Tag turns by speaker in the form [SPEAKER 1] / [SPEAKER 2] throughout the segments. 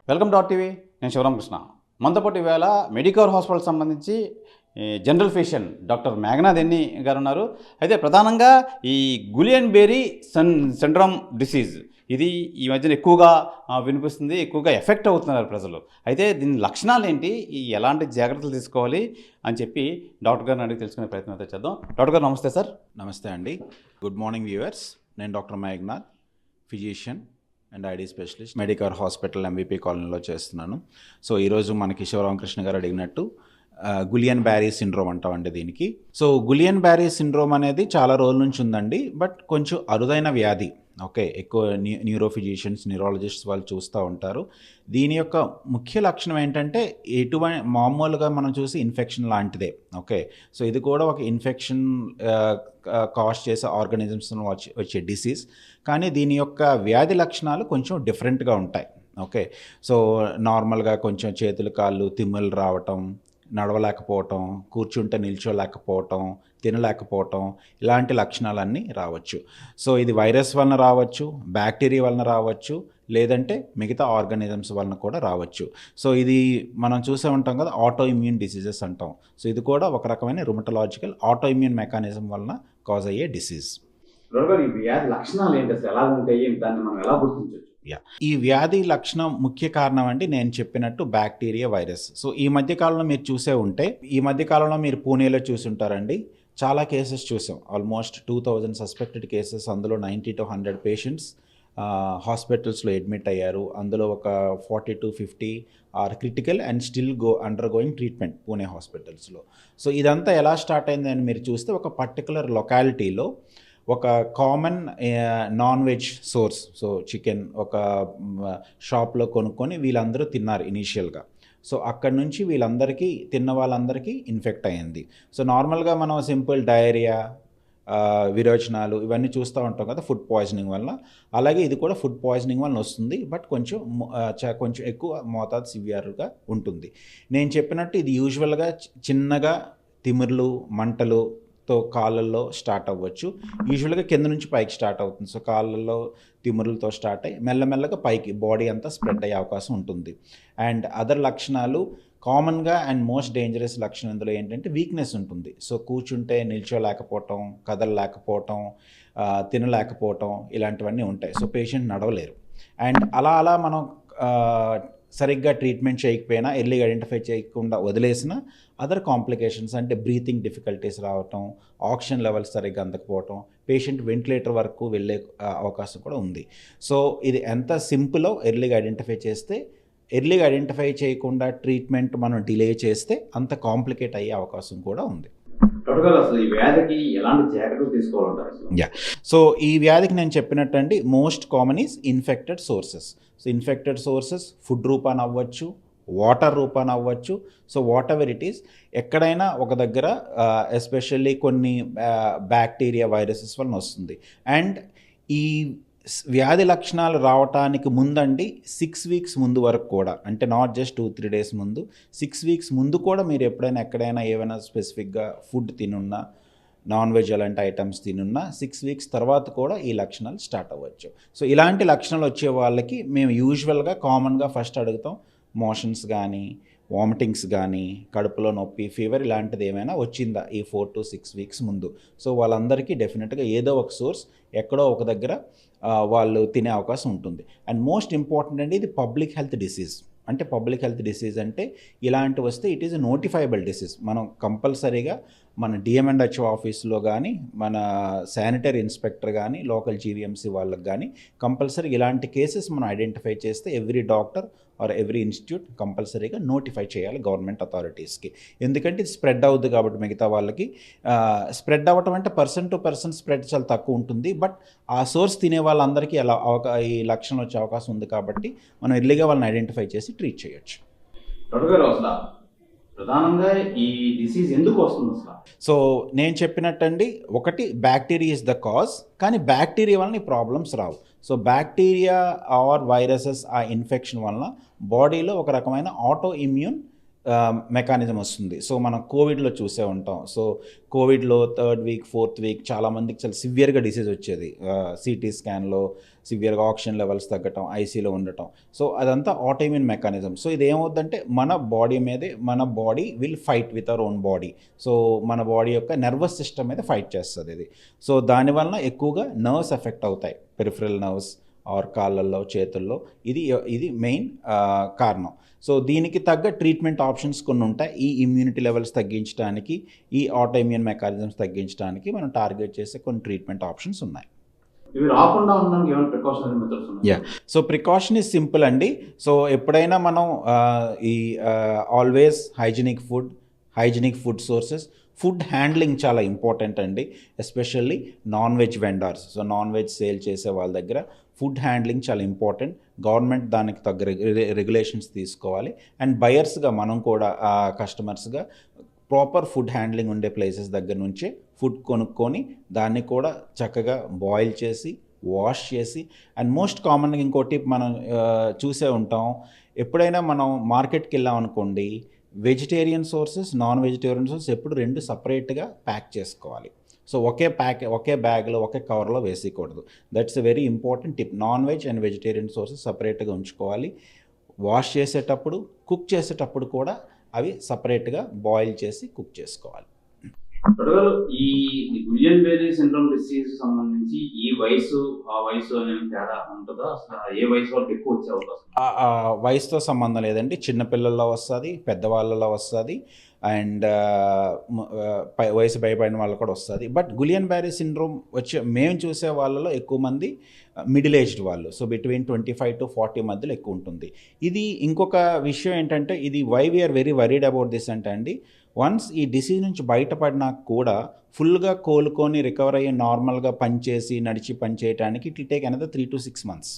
[SPEAKER 1] Welcome dot TV. నేను శివరామకృష్ణ. మనతో పాటు ఈవేళ మెడికవర్ హాస్పిటల్ సంబంధించి జనరల్ ఫిజిషియన్ డాక్టర్ మేఘనాథ్ ఎన్ని గారు ఉన్నారు. అయితే ప్రధానంగా ఈ గులియన్ బెర్రీ సిండ్రోమ్ డిసీజ్ ఇది ఈ మధ్యన ఎక్కువగా వినిపిస్తుంది, ఎక్కువగా ఎఫెక్ట్ అవుతున్నారు ప్రజలు. అయితే దీని లక్షణాలు ఏంటి, ఎలాంటి జాగ్రత్తలు తీసుకోవాలి అని చెప్పి డాక్టర్ గారిని అడిగి తెలుసుకునే ప్రయత్నం అయితే చేద్దాం. డాక్టర్ గారు నమస్తే సార్.
[SPEAKER 2] నమస్తే అండి. Good morning viewers. నేను doctor Meghanath, physician and ID specialist, Medicover hospital MVP కాలనీలో చేస్తున్నాను. సో ఈరోజు మనకి శివరామకృష్ణ గారు అడిగినట్టు గులియన్ బెర్రీ సిండ్రోమ్ అంటామండి దీనికి. సో గులియన్ బెర్రీ సిండ్రోమ్ అనేది చాలా రోజుల నుంచి ఉందండి, బట్ కొంచెం అరుదైన వ్యాధి. ఓకే, ఎక్కువ న్యూరోఫిజిషియన్స్, న్యూరాలజిస్ట్స్ వాళ్ళు చూస్తూ ఉంటారు. దీని యొక్క ముఖ్య లక్షణం ఏంటంటే మామూలుగా మనం చూసి ఇన్ఫెక్షన్ లాంటిదే. ఓకే, సో ఇది కూడా ఒక ఇన్ఫెక్షన్ కాజ్ చేసే ఆర్గానిజమ్స్ వచ్చే డిసీజ్, కానీ దీని యొక్క వ్యాధి లక్షణాలు కొంచెం డిఫరెంట్గా ఉంటాయి. ఓకే, సో నార్మల్గా కొంచెం చేతులు కాళ్ళు తిమ్ములు రావటం, నడవలేకపోవటం, కూర్చుంటే నిల్చోలేకపోవటం, తినలేకపోవటం, ఇలాంటి లక్షణాలన్నీ రావచ్చు. సో ఇది వైరస్ వలన రావచ్చు, బ్యాక్టీరియా వలన రావచ్చు, లేదంటే మిగతా ఆర్గానిజమ్స్ వలన కూడా రావచ్చు. సో ఇది మనం చూసే ఉంటాం కదా, ఆటో ఇమ్యూన్ డిసీజెస్ అంటాం. సో ఇది కూడా ఒక రకమైన రుమటలాజికల్ ఆటో ఇమ్యూన్ మెకానిజం వలన కాజ్ అయ్యే డిసీజ్.
[SPEAKER 1] ఈ వ్యాధి లక్షణాలు ఏంటి, అసలు ఎలా ఉంటాయి, దాన్ని మనం ఎలా గుర్తించవచ్చు?
[SPEAKER 2] ఈ వ్యాధి లక్షణం ముఖ్య కారణం అండి నేను చెప్పినట్టు బ్యాక్టీరియా, వైరస్. సో ఈ మధ్యకాలంలో మీరు చూసే ఉంటే, ఈ మధ్యకాలంలో మీరు పూణేలో చూసి ఉంటారండి, చాలా కేసెస్ చూసాం. ఆల్మోస్ట్ 2000 సస్పెక్టెడ్ కేసెస్, అందులో 90 to 100 పేషెంట్స్ హాస్పిటల్స్లో అడ్మిట్ అయ్యారు. అందులో ఒక 40 to 50 are critical and still undergoing treatment Pune హాస్పిటల్స్లో. సో ఇదంతా ఎలా స్టార్ట్ అయిందని మీరు చూస్తే, ఒక పర్టికులర్ లొకాలిటీలో ఒక common non veg source, so chicken ఒక షాప్లో కొనుక్కొని వీళ్ళందరూ తిన్నారు ఇనీషియల్గా. సో అక్కడ నుంచి వీళ్ళందరికీ, తిన్న వాళ్ళందరికీ ఇన్ఫెక్ట్ అయ్యింది. సో నార్మల్గా మనం సింపుల్ డయేరియా, విరోచనాలు ఇవన్నీ చూస్తూ ఉంటాం కదా ఫుడ్ పాయిజనింగ్ వల్ల. అలాగే ఇది కూడా ఫుడ్ పాయిజనింగ్ వల్ల వస్తుంది, బట్ కొంచెం ఎక్కువ మోతాదు సివియర్గా ఉంటుంది. నేను చెప్పినట్టు ఇది యూజువల్గా చిన్నగా తిమ్మిర్లు, మంటలు కాళ్ళల్లో స్టార్ట్ అవ్వచ్చు. యూజువల్గా కింద నుంచి పైకి స్టార్ట్ అవుతుంది. సో కాళ్ళల్లో తిమ్మురులతో స్టార్ట్ అయ్యి మెల్లమెల్లగా పైకి బాడీ అంతా స్ప్రెడ్ అయ్యే అవకాశం ఉంటుంది. అండ్ అదర్ లక్షణాలు కామన్గా అండ్ మోస్ట్ డేంజరస్ లక్షణం ఇందులో ఏంటంటే వీక్నెస్ ఉంటుంది. సో కూర్చుంటే నిల్చోలేకపోవటం, కదలలేకపోవటం, తినలేకపోవటం, ఇలాంటివన్నీ ఉంటాయి. So patient నడవలేరు. అండ్ అలా మనం సరిగ్గా ట్రీట్మెంట్ చేయకపోయినా, ఎర్లీగా ఐడెంటిఫై చేయకుండా వదిలేసిన అదర్ కాంప్లికేషన్స్ అంటే బ్రీతింగ్ డిఫికల్టీస్ రావటం, ఆక్సిజన్ లెవెల్స్ సరిగ్గా అందకపోవటం, పేషెంట్ వెంటిలేటర్ వరకు వెళ్ళే అవకాశం కూడా ఉంది. సో ఇది ఎంత సింపుల్లో ఎర్లీగా ఐడెంటిఫై చేస్తే, ఎర్లీగా ఐడెంటిఫై చేయకుండా ట్రీట్మెంట్ మనం డిలే చేస్తే అంత కాంప్లికేట్ అయ్యే అవకాశం కూడా ఉంది. సో ఈ వ్యాధికి నేను చెప్పినట్టు అండి, most common is infected sources. So infected sources food రూపాన అవ్వచ్చు, వాటర్ రూపాన అవ్వచ్చు. So whatever it is, ఎక్కడైనా ఒక దగ్గర ఎస్పెషల్లీ కొన్ని బ్యాక్టీరియా, వైరసెస్ వలన వస్తుంది. అండ్ ఈ వ్యాధి లక్షణాలు రావటానికి ముందండి 6 weeks ముందు వరకు కూడా, అంటే నాట్ జస్ట్ 2-3 days ముందు, 6 weeks ముందు కూడా మీరు ఎప్పుడైనా ఎక్కడైనా ఏమైనా స్పెసిఫిక్గా ఫుడ్ తినున్నా, నాన్ వెజ్ అలాంటి ఐటమ్స్ తినున్నా 6 weeks తర్వాత కూడా ఈ లక్షణాలు స్టార్ట్ అవ్వచ్చు. సో ఇలాంటి లక్షణాలు వచ్చే వాళ్ళకి మేము యూజువల్గా కామన్గా ఫస్ట్ అడుగుతాం, మోషన్స్ కానీ, వామిటింగ్స్ కానీ, కడుపులో నొప్పి, ఫీవర్ ఇలాంటిది ఏమైనా వచ్చిందా ఈ 4 to 6 weeks ముందు. సో వాళ్ళందరికీ డెఫినెట్గా ఏదో ఒక సోర్స్ ఎక్కడో ఒక దగ్గర వాళ్ళు తినే అవకాశం ఉంటుంది. అండ్ మోస్ట్ ఇంపార్టెంట్ అండి, ఇది పబ్లిక్ హెల్త్ డిసీజ్. అంటే పబ్లిక్ హెల్త్ డిసీజ్ అంటే ఇలాంటి వస్తే it is a notifiable disease. మనం కంపల్సరీగా మన డిఎంఎండ్హెచ్ఓ ఆఫీస్లో కానీ, మన శానిటరీ ఇన్స్పెక్టర్ కానీ, లోకల్ జీవీఎంసీ వాళ్ళకి కానీ కంపల్సరీ ఇలాంటి కేసెస్ మనం ఐడెంటిఫై చేస్తే every doctor or every institute కంపల్సరీగా నోటిఫై చేయాలి గవర్నమెంట్ అథారిటీస్కి. ఎందుకంటే ఇది స్ప్రెడ్ అవుద్ది కాబట్టి మిగతా వాళ్ళకి. స్ప్రెడ్ అవ్వటం అంటే పర్సన్ టు పర్సన్ స్ప్రెడ్ చాలా తక్కువ ఉంటుంది, బట్ ఆ సోర్స్ తినే వాళ్ళందరికీ ఎలా ఈ లక్షణం వచ్చే అవకాశం ఉంది కాబట్టి మనం ఎర్లీగా వాళ్ళని ఐడెంటిఫై చేసి ట్రీట్ చేయొచ్చు.
[SPEAKER 1] ప్రధానంగా ఈ డిసీజ్ ఎందుకు వస్తుంది అసలు?
[SPEAKER 2] సో నేను చెప్పినట్టండి, ఒకటి బ్యాక్టీరియా ఇస్ ద కాజ్, కానీ బ్యాక్టీరియా వలన ఈ ప్రాబ్లమ్స్ రావు. సో బ్యాక్టీరియా ఆర్ వైరసెస్ ఆ ఇన్ఫెక్షన్ వలన బాడీలో ఒక రకమైన ఆటో ఇమ్యూన్ మెకానిజం వస్తుంది. సో మనం కోవిడ్లో చూసే ఉంటాం. సో కోవిడ్లో 3rd week 4th week చాలామందికి చాలా సివియర్గా డిసీజ్ వచ్చేది. సిటీ స్కాన్లో సివియర్గా ఆక్సిజన్ లెవెల్స్ తగ్గటం, ఐసీలో ఉండటం. సో అదంతా ఆటోఇమ్యూన్ మెకానిజం. సో ఇది ఏమవుద్దంటే మన బాడీ మీదే మన body will fight with our own body. So మన బాడీ యొక్క నర్వస్ సిస్టమ్ మీద ఫైట్ చేస్తుంది ఇది. సో దానివలన ఎక్కువగా నర్వ్స్ ఎఫెక్ట్ అవుతాయి, పెరిఫరల్ నర్వ్స్ ఆర్ కాళ్ళల్లో, చేతుల్లో. ఇది మెయిన్ కారణం. సో దీనికి తగ్గ ట్రీట్మెంట్ ఆప్షన్స్ కొన్ని ఉంటాయి. ఈ ఇమ్యూనిటీ లెవెల్స్ తగ్గించడానికి, ఈ ఆటోఇమ్యూన్ మెకానిజమ్స్ తగ్గించడానికి మనం టార్గెట్ చేసే కొన్ని ట్రీట్మెంట్ ఆప్షన్స్ ఉన్నాయి.
[SPEAKER 1] ఇవి రాకుండా ఉండడానికి ఏమైనా ప్రికాషనరీ మెథడ్స్ ఉన్నాయి?
[SPEAKER 2] సో ప్రికాషన్ ఇస్ సింపుల్ అండి. సో ఎప్పుడైనా మనం ఈ always hygienic food sources, food handling చాలా ఇంపార్టెంట్ అండి, especially non veg vendors. So non veg sale చేసే వాళ్ళ దగ్గర ఫుడ్ హ్యాండ్లింగ్ చాలా ఇంపార్టెంట్. గవర్నమెంట్ దానికి తగ్గ రెగ్యులేషన్స్ తీసుకోవాలి. అండ్ బయర్స్గా మనం కూడా కస్టమర్స్గా ప్రాపర్ ఫుడ్ హ్యాండ్లింగ్ ఉండే ప్లేసెస్ దగ్గర నుంచే ఫుడ్ కొనుక్కొని దాన్ని కూడా చక్కగా బాయిల్ చేసి, వాష్ చేసి, అండ్ మోస్ట్ కామన్గా ఇంకోటి మనం చూసే ఉంటాం, ఎప్పుడైనా మనం మార్కెట్కి వెళ్ళాం అనుకోండి, vegetarian sources, non vegetarian sources ఎప్పుడు 2 సపరేట్గా ప్యాక్ చేసుకోవాలి. సో ఒకే బ్యాగ్లో, ఒకే కవర్లో వేసేయకూడదు. That's a very important tip. Non veg and vegetarian sources సపరేట్గా ఉంచుకోవాలి. వాష్ చేసేటప్పుడు, కుక్ చేసేటప్పుడు కూడా అవి సపరేట్గా బాయిల్ చేసి కుక్ చేసుకోవాలి.
[SPEAKER 1] గారు, ఈ గులియన్ బెర్రీ సిండ్రోమ్ డిసీజ్ సంబంధించి ఈ వయసు ఆ వయసు అనేది తేడా ఉంటుందా? ఏ వయసు వాళ్ళకి ఎక్కువ వచ్చే అవకాశం?
[SPEAKER 2] వయసుతో సంబంధం లేదండి. చిన్నపిల్లల్లో వస్తుంది, పెద్దవాళ్ళలో వస్తుంది, అండ్ వయసు భయపడిన వాళ్ళు కూడా వస్తుంది. బట్ గులియన్ బెర్రీ సిండ్రోమ్ మేము చూసే వాళ్ళలో ఎక్కువ మంది మిడిల్ ఏజ్డ్ వాళ్ళు. సో బిట్వీన్ 25 to 40 మధ్యలో ఎక్కువ ఉంటుంది. ఇది ఇంకొక విషయం ఏంటంటే, ఇది why we are very worried about this అంటే అండి, వన్స్ ఈ డిసీజ్ నుంచి బయటపడినా కూడా ఫుల్గా కోలుకొని రికవర్ అయ్యి నార్మల్గా పనిచేసి నడిచి పనిచేయడానికి it will take another 3 to 6 months.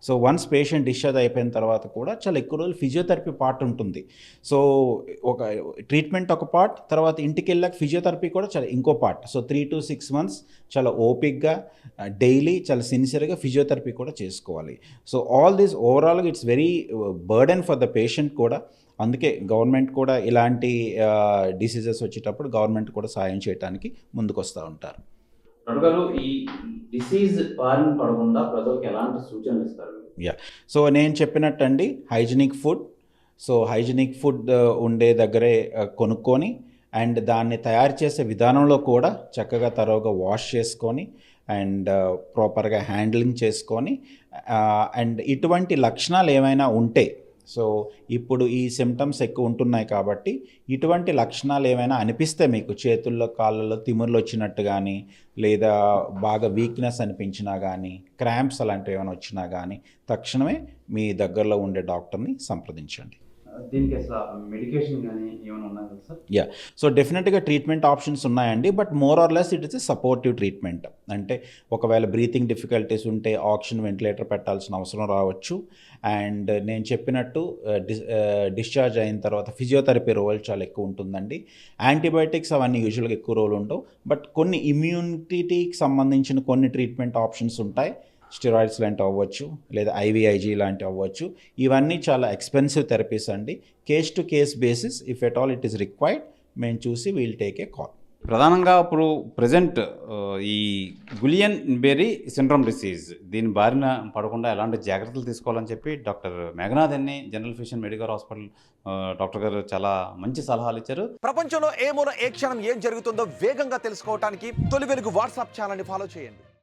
[SPEAKER 2] So once patient discharge అయిపోయిన తర్వాత కూడా చాలా ఎక్కువ రోజులు ఫిజియోథెరపీ పార్ట్ ఉంటుంది. సో ఒక ట్రీట్మెంట్ ఒక పార్ట్, తర్వాత ఇంటికి వెళ్ళాక ఫిజియోథెరపీ కూడా చాలా ఇంకో పార్ట్. సో 3 to 6 months చాలా ఓపిక్గా డైలీ చాలా సిన్సియర్గా ఫిజియోథెరపీ కూడా చేసుకోవాలి. సో ఆల్ దిస్ ఓవరాల్గా it's very burden for the patient కూడా. అందుకే గవర్నమెంట్ కూడా ఇలాంటి డిసీజెస్ వచ్చేటప్పుడు గవర్నమెంట్ కూడా సాయం చేయడానికి ముందుకు వస్తూ ఉంటారు.
[SPEAKER 1] గారు, ఈ డిసీజ్ బారిన పడకుండా ప్రజలకు ఎలాంటి సూచనలు ఇస్తారు?
[SPEAKER 2] సో నేను చెప్పినట్టు అండి, హైజీనిక్ ఫుడ్ ఉండే దగ్గరే కొనుక్కొని, అండ్ దాన్ని తయారు చేసే విధానంలో కూడా చక్కగా తరోగా వాష్ చేసుకొని, అండ్ ప్రాపర్గా హ్యాండ్లింగ్ చేసుకొని, అండ్ ఇటువంటి లక్షణాలు ఏమైనా ఉంటే, సో ఇప్పుడు ఈ సిమ్టమ్స్ ఎక్కువ ఉంటున్నాయి కాబట్టి ఇటువంటి లక్షణాలు ఏమైనా అనిపిస్తే మీకు చేతుల్లో, కాళ్ళల్లో తిమ్ముర్లు వచ్చినట్టు కానీ, లేదా బాగా వీక్నెస్ అనిపించినా కానీ, క్రాంప్స్ అలాంటివి ఏమైనా వచ్చినా కానీ తక్షణమే మీ దగ్గరలో ఉండే డాక్టర్ని సంప్రదించండి.
[SPEAKER 1] దీనికి అసలు మెడికేషన్ కానీ ఏమైనా ఉన్నాయి సార్?
[SPEAKER 2] సో డెఫినెట్గా ట్రీట్మెంట్ ఆప్షన్స్ ఉన్నాయండి, but more or less it is a supportive treatment. అంటే ఒకవేళ బ్రీతింగ్ డిఫికల్టీస్ ఉంటే ఆక్సిజన్ వెంటిలేటర్ పెట్టాల్సిన అవసరం రావచ్చు. అండ్ నేను చెప్పినట్టు డిశ్చార్జ్ అయిన తర్వాత ఫిజియోథెరపీ రోల్ చాలా ఎక్కువ ఉంటుందండి. యాంటీబయాటిక్స్ అవన్నీ యూజువల్గా ఎక్కువ రోల్ ఉండవు, బట్ కొన్ని ఇమ్యూనిటీకి సంబంధించిన కొన్ని ట్రీట్మెంట్ ఆప్షన్స్ ఉంటాయి. స్టెరాయిడ్స్ లాంటివి అవ్వచ్చు, లేదా ఐవీఐజీ లాంటివి అవ్వచ్చు. ఇవన్నీ చాలా ఎక్స్పెన్సివ్ థెరపీస్ అండి. Case to case basis, if at all it is required, మేము చూసి వీల్ టేక్ ఏ కాల్.
[SPEAKER 1] ప్రధానంగా ఇప్పుడు ప్రజెంట్ ఈ గులియన్ బెర్రీ సిండ్రోమ్ డిసీజ్ దీని బారిన పడకుండా ఎలాంటి జాగ్రత్తలు తీసుకోవాలని చెప్పి డాక్టర్ మేఘనాథ్ ఎన్ని, general physician medical hospital doctor గారు చాలా మంచి సలహాలు ఇచ్చారు.
[SPEAKER 3] ప్రపంచంలో ఏ మూల ఏ క్షణం ఏం జరుగుతుందో వేగంగా తెలుసుకోవడానికి తొలి వెలుగు వాట్సాప్ ఛానల్ని ఫాలో చేయండి.